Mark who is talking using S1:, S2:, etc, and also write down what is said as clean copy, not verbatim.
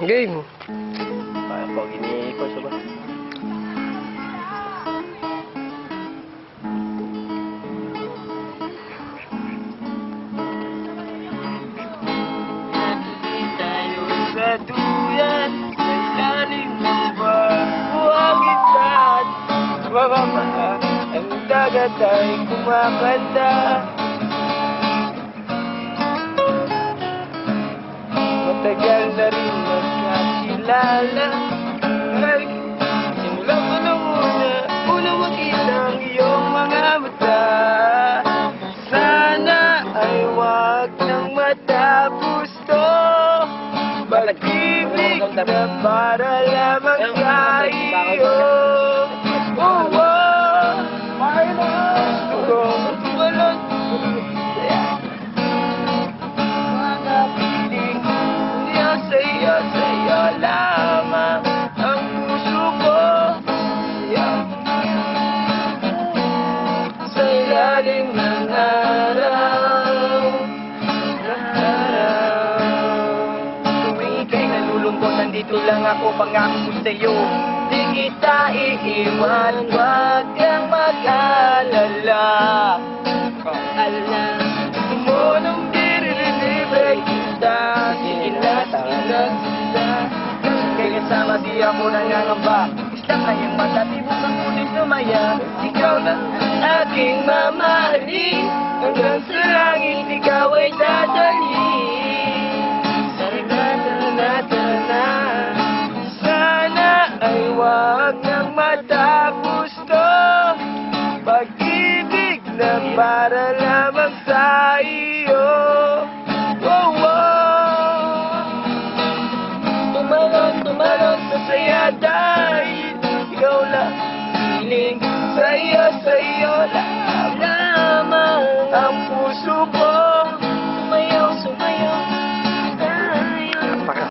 S1: Game.
S2: Kaya po, gini-course ba?
S1: Sa duyan, sa lalim ng buhangin at mga maha, ang dagat ay kumakanta. Matagal na rin magkakilala, ay simula ko na una makita ang iyong mga mata. Sana ay wag nang matapos to, pag-ibig na para lamang sa iyo. Oh, oh, gusto kong tumalon mga piling niya sa'yo lamang ang puso ko. Sa ilalim ng araw, tuwing ika'y nalulungkot, nandito lang ako, pangako ko sa'yo. Di kita iiwan, wag kang mag-alala. Gusto mo nung dirilibre kita, sige na. Kaya kasama di ako nangangamba, isla kayang mata, tibok ang ulit sumaya. Ikaw na aking mamahalin, hanggang sa langit ikaw ay dadalhin. Sana ay wag nang matapos to, pag-ibig na para lamang sa iyo. Oh, oh. Tumalon sa saya dahil ikaw lang, piling sa'yo